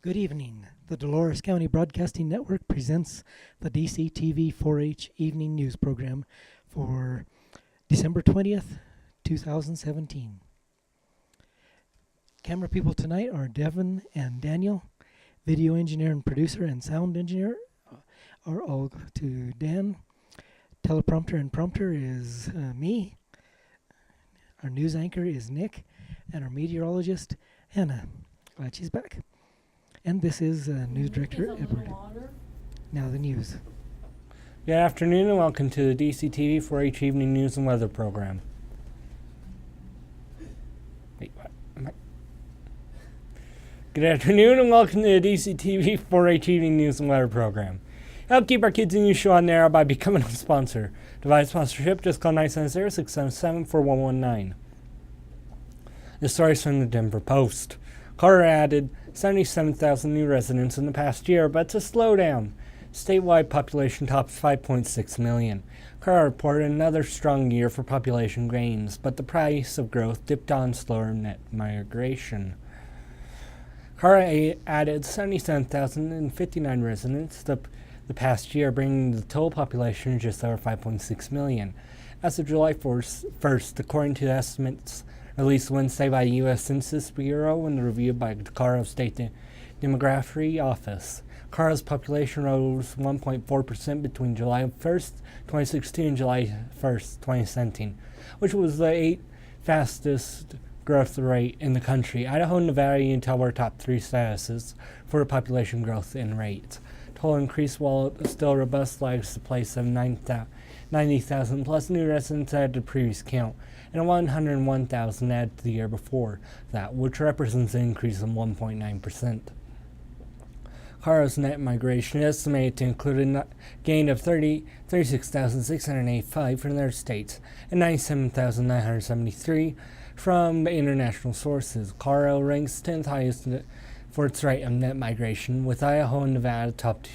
Good evening. The Dolores County Broadcasting Network presents the DCTV 4-H Evening News Program for December 20th, 2017. Camera people tonight are Devin and Daniel. Video engineer and producer and sound engineer are all to Dan. Teleprompter and prompter is me. Our news anchor is Nick. And our meteorologist, Hannah. Glad she's back. And this is News Director Edward. Now the news. Good afternoon and welcome to the DCTV 4-H Evening News and Weather Program. Good afternoon and welcome to the DCTV 4-H Evening News and Weather Program. Help keep our kids and you show on the air by becoming a sponsor. To provide sponsorship, just call 970-677-4119. The stories from the Denver Post. Colorado added 77,000 new residents in the past year, but it's a slowdown. Statewide population tops 5.6 million. Colorado reported another strong year for population gains, but the price of growth dipped on slower net migration. Colorado added 77,059 residents the past year, bringing the total population to just over 5.6 million. As of July 1st, according to the estimates released Wednesday by the U.S. Census Bureau and reviewed by the Colorado State Demography Office, Colorado's population rose 1.4% between July 1st, 2016 and July 1st, 2017, which was the 8th fastest growth rate in the country. Idaho and Nevada and Utah were top three statuses for population growth in rates. Total increase, while still robust, lags the place of 90,000 plus new residents added to the previous count, and 101,000 added to the year before that, which represents an increase of 1.9%. Colorado's net migration is estimated to include a gain of 36,685 from their states and 97,973 from the international sources. Colorado ranks 10th highest for its rate of net migration, with Idaho and Nevada top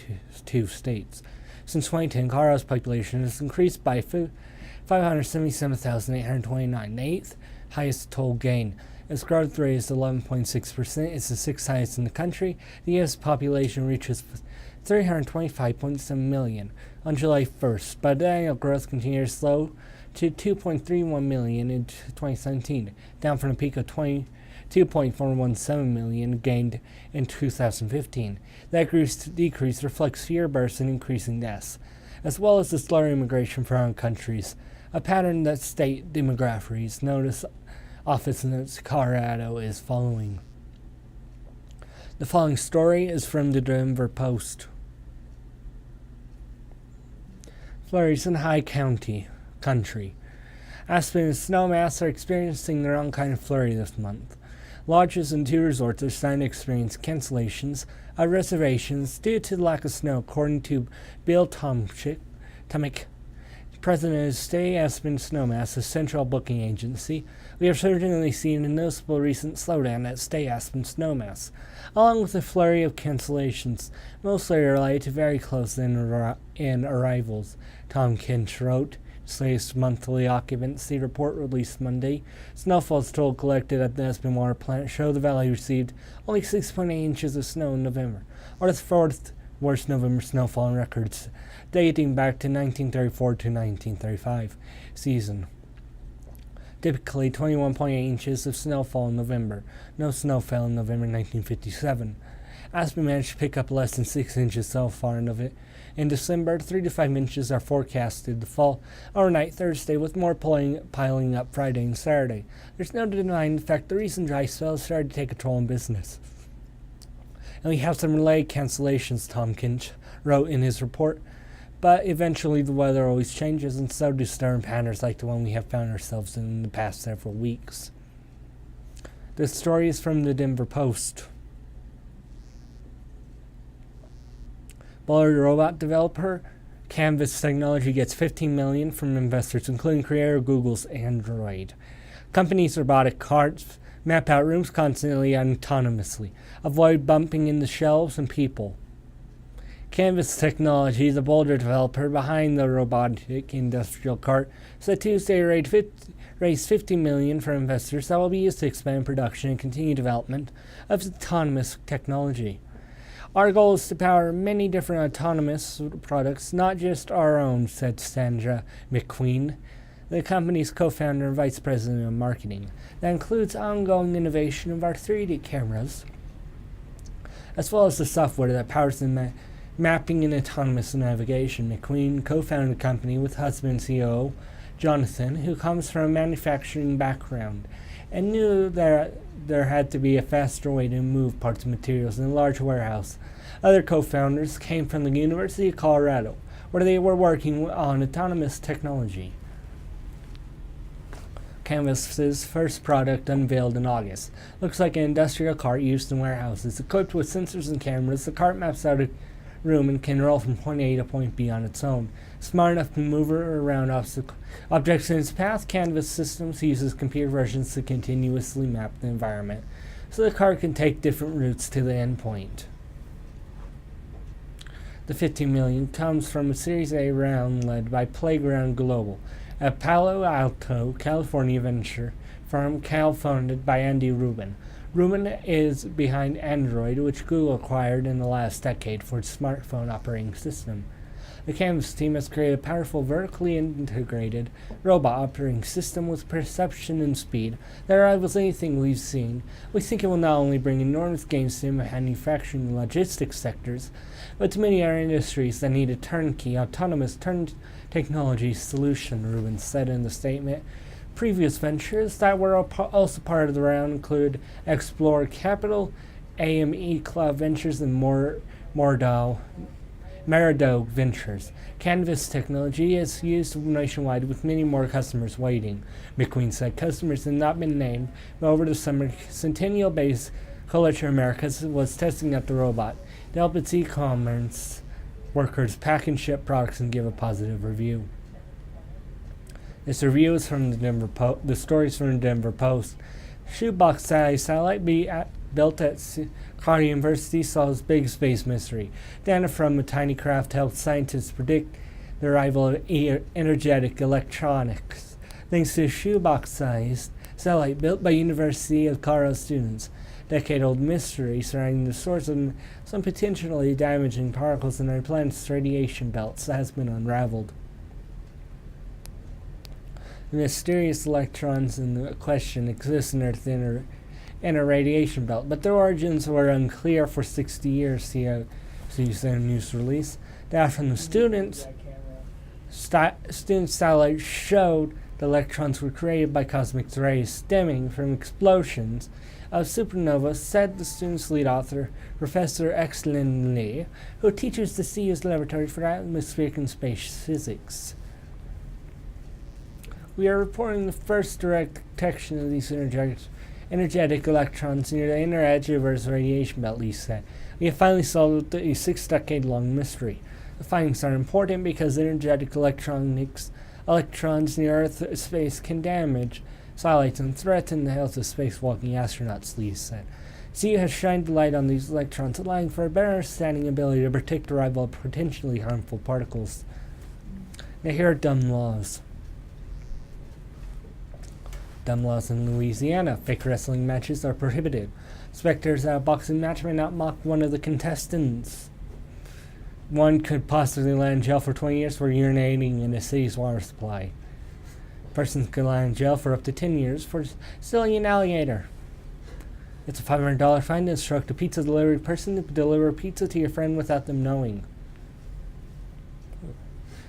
two states. Since 2010, Colorado's population has increased by 577,829, the 8th highest total gain. Its growth rate is 11.6%. It's the 6th highest in the country. The U.S. population reaches 325.7 million on July 1st, but the annual growth continued to slow to 2.31 million in 2017, down from a peak of 2.417 million gained in 2015. That decrease reflects fewer births and increasing deaths, as well as the slower immigration from other countries, a pattern that state demographics notice office in Colorado is following. The following story is from the Denver Post. Flurries in high country. Aspen and Snowmass are experiencing their own kind of flurry this month. Lodges and two resorts are starting to experience cancellations of reservations due to the lack of snow, according to Bill Tomczyk, president of Stay Aspen Snowmass, a central booking agency. We have certainly seen a noticeable recent slowdown at Stay Aspen Snowmass, along with a flurry of cancellations, mostly related to very close-in arrivals, Tom Kinch wrote. Latest monthly occupancy report released Monday. Snowfalls total collected at the Aspen Water Plant show the valley received only 6.8 inches of snow in November, or the fourth worst November snowfall in records, dating back to 1934 to 1935 season. Typically 21.8 inches of snowfall in November. No snow fell in November 1957. Aspen managed to pick up less than 6 inches so far in December. 3 to 5 inches are forecasted to fall overnight Thursday, with more piling up Friday and Saturday. There's no denying the fact the recent dry spell has started to take a toll on business. And we have some delayed cancellations, Tom Kinch wrote in his report. But eventually the weather always changes, and so do storm patterns like the one we have found ourselves in the past several weeks. This story is from the Denver Post. Boulder robot developer Canvas Technology gets $15 million from investors, including creator of Google's Android. Company's robotic carts map out rooms constantly and autonomously, avoid bumping into shelves and people. Canvas Technology, the Boulder developer behind the robotic industrial cart, said Tuesday raised $50 million for investors that will be used to expand production and continue development of autonomous technology. Our goal is to power many different autonomous products, not just our own, said Sandra McQueen, the company's co-founder and vice president of marketing. That includes ongoing innovation of our 3D cameras, as well as the software that powers the mapping and autonomous navigation. McQueen co-founded the company with husband and CEO Jonathan, who comes from a manufacturing background, and knew that there had to be a faster way to move parts and materials in a large warehouse. Other co-founders came from the University of Colorado, where they were working on autonomous technology. Canvas's first product unveiled in August. Looks like an industrial cart used in warehouses. Equipped with sensors and cameras, the cart maps out a room and can roll from point A to point B on its own. Smart enough to move around objects in its path, Canvas Systems uses computer versions to continuously map the environment, so the cart can take different routes to the endpoint. The $15 million comes from a Series A round led by Playground Global, a Palo Alto, California venture firm co-founded by Andy Rubin. Rubin is behind Android, which Google acquired in the last decade for its smartphone operating system. The Canvas team has created a powerful, vertically integrated robot operating system with perception and speed that rivals anything we've seen. We think it will not only bring enormous gains to the manufacturing and logistics sectors, but to many other industries that need a turnkey, autonomous technology solution, Rubin said in the statement. Previous ventures that were also part of the round included Explore Capital, AME Cloud Ventures, and Maridoe Ventures. Canvas technology is used nationwide with many more customers waiting. McQueen said customers had not been named, but over the summer, Centennial-based Culture Americas was testing out the robot to help its e-commerce workers pack and ship products and give a positive review. This review is from the stories from the Denver Post. Shoebox-sized satellite built at Colorado University solves big space mystery. Data from a tiny craft helped scientists predict the arrival of energetic electronics. Thanks to a shoebox-sized satellite built by University of Colorado students, decade-old mystery surrounding the source of some potentially damaging particles in our planet's radiation belts has been unraveled. The mysterious electrons in the question exist in Earth's inner radiation belt, but their origins were unclear for 60 years, said a news release. Data from the student satellite showed the electrons were created by cosmic rays stemming from explosions of supernovas, said the student's lead author, Professor Exlin Lee, who teaches the CU's Laboratory for Atmospheric and Space Physics. We are reporting the first direct detection of these energetic electrons near the inner edge of Earth's radiation belt, Lee said. We have finally solved a 6-decade-long mystery. The findings are important because energetic electrons near Earth's space can damage satellites and threaten the health of spacewalking astronauts, Lee said. CU has shined the light on these electrons, allowing for a better understanding ability to predict the arrival of potentially harmful particles. Now here are dumb laws. Dumb laws in Louisiana. Fake wrestling matches are prohibited. Spectators at a boxing match may not mock one of the contestants. One could possibly land in jail for 20 years for urinating in the city's water supply. Persons could land in jail for up to 10 years for stealing an alligator. It's a $500 fine to instruct a pizza delivery person to deliver pizza to your friend without them knowing.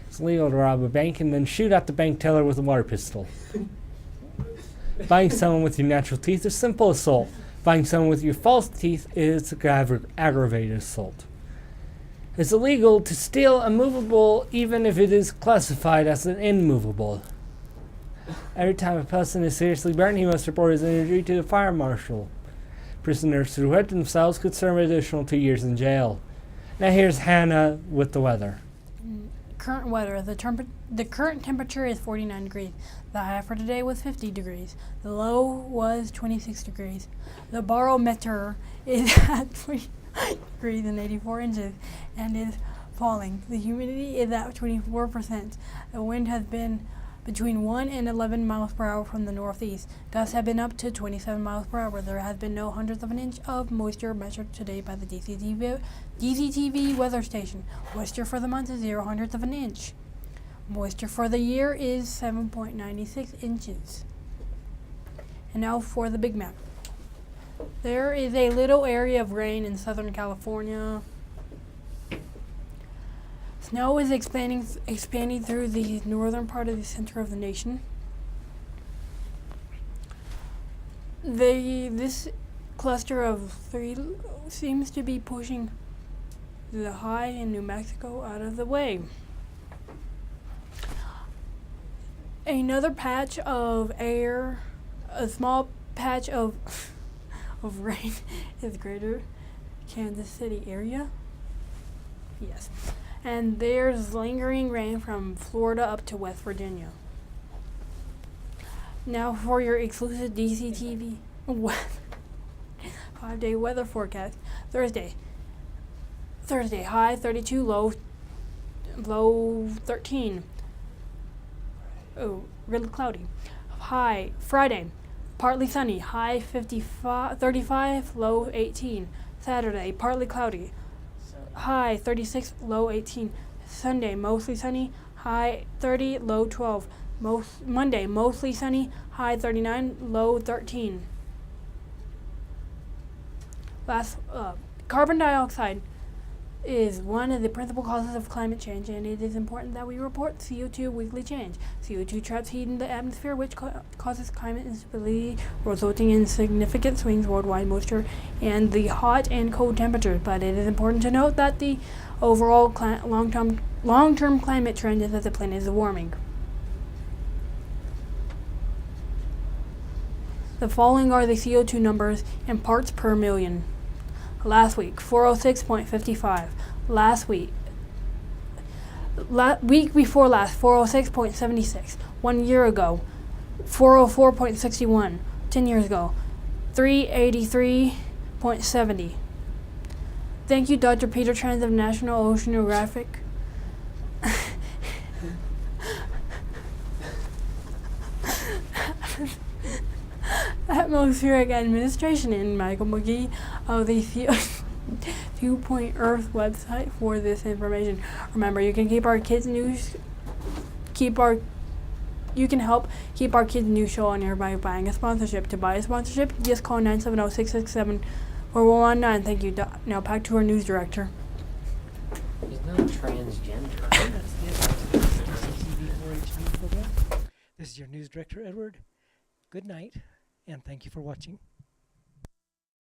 It's illegal to rob a bank and then shoot at the bank teller with a water pistol. Buying someone with your natural teeth is simple assault. Buying someone with your false teeth is aggravated assault. It's illegal to steal a movable even if it is classified as an immovable. Every time a person is seriously burned, he must report his injury to the fire marshal. Prisoners who hurt themselves could serve an additional 2 years in jail. Now here's Hannah with the weather. Current weather. The current temperature is 49 degrees. The high for today was 50 degrees. The low was 26 degrees. The barometer is at 20 degrees and 84 inches and is falling. The humidity is at 24%. The wind has been between 1 and 11 miles per hour from the northeast. Gusts have been up to 27 miles per hour. There has been no hundredth of an inch of moisture measured today by the DCTV weather station. Moisture for the month is 0 hundredth of an inch. Moisture for the year is 7.96 inches. And now for the big map. There is a little area of rain in Southern California. Snow is expanding through the northern part of the center of the nation. This cluster of three seems to be pushing the high in New Mexico out of the way. Another patch of air, a small patch of rain is greater Kansas City area. Yes. And there's lingering rain from Florida up to West Virginia. Now for your exclusive DCTV 5-day weather forecast. Thursday, high 32, low 13. Oh, really cloudy. High Friday, partly sunny, high 35, low 18. Saturday, partly cloudy, high 36, low 18. Sunday, mostly sunny, high 30, low 12. Monday, mostly sunny, high 39, low 13. Carbon dioxide is one of the principal causes of climate change, and it is important that we report CO2 weekly change. CO2 traps heat in the atmosphere, which causes climate instability, resulting in significant swings worldwide moisture and the hot and cold temperatures. But it is important to note that the overall long-term climate trend is that the planet is warming. The following are the CO2 numbers in parts per million. Last week, 406.55. Week before last, 406.76. 1 year ago, 404.61. 10 years ago, 383.70. Thank you, Dr. Peter Trans of National Oceanographic. Atmospheric Administration and Michael McGee of the Viewpoint Earth website for this information. Remember, you can keep our kids news. You can help keep our kids news show on air by buying a sponsorship. To buy a sponsorship, just call 970-667-4119. Thank you. Now back to our news director. He's not transgender, right? This is your news director, Edward. Good night, and thank you for watching.